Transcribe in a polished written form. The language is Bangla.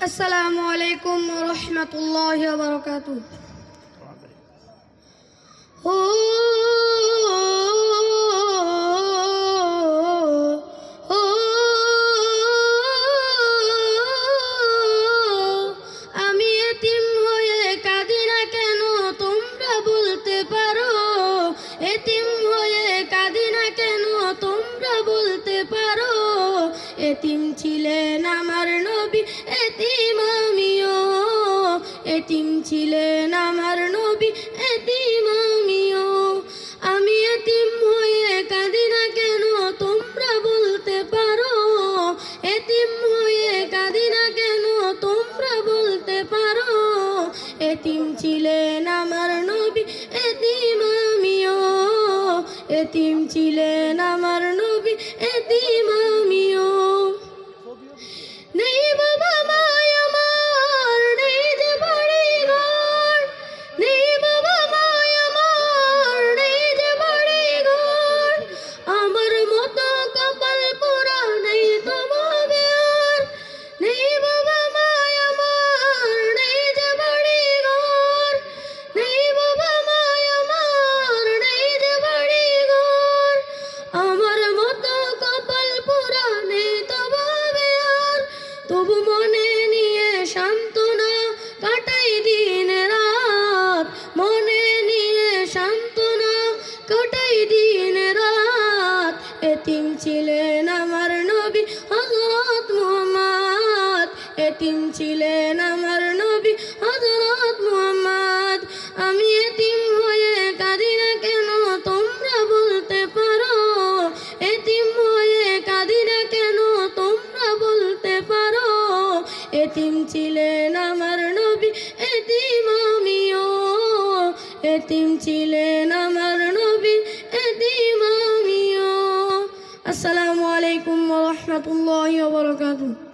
আসসালামু আলাইকুম ওয়া রাহমাতুল্লাহি ওয়া বারাকাতুহু। আমি এতিম হয়ে কাঁদি না কেন তোমরা বলতে পারো? এতিম হয়ে কাঁদি না কেন তোমরা বলতে পারো? এতিম ছিলেন আমার নবী, এতিম আমিও। এতিম ছিলেন আমার নবী, এতিম আমিও। আমি এতিম হয়ে কাঁদি না কেন তোমরা বলতে পারো? এতিম হয়ে কাঁদি না কেন তোমরা বলতে পারো? এতিম ছিলেন আমার নবী, এতিম আমিও। এতিম ছিলেন আমার নবী, এতিম আমিও। নেই বাবা মায় আমার, নেই যে বাড়ি ঘর। নেই বাবা মায় আমার, নেই যে বাড়ি ঘর। আমার মতো কপাল পোড়া নেই তো ভাবে আর। নেই বাবা মায় আমার, নেই যে বাড়ি ঘর। নেই বাবা মায় আমার, নেই যে বাড়ি ঘর। আমার মতো কপাল পোড়া নেই তো ভাবে আর। তবু মনে নিয়ে সান্ত্বনা কাটাই দিন রাত। মনে নিয়ে সান্ত্বনা কাটাই দিন রাত। এতিম ছিলেন আমার নবী হযরত মুহাম্মদ। এতিম ছিলেন আমার নবী হযরত মুহাম্মদ। আমি এতিম হয়ে কাঁদি না কেন তোমরা বলতে পারো? এতিম হয়ে কাঁদি না কেন তোমরা বলতে পারো? এতিম ছিলেন আমার নবী, এতিম আমিও। এতিম ছিলেন আমার নবী, এতিম আমিও। আসসালামু আলাইকুম ওয়া রাহমাতুল্লাহি ওয়া বারাকাতুহু।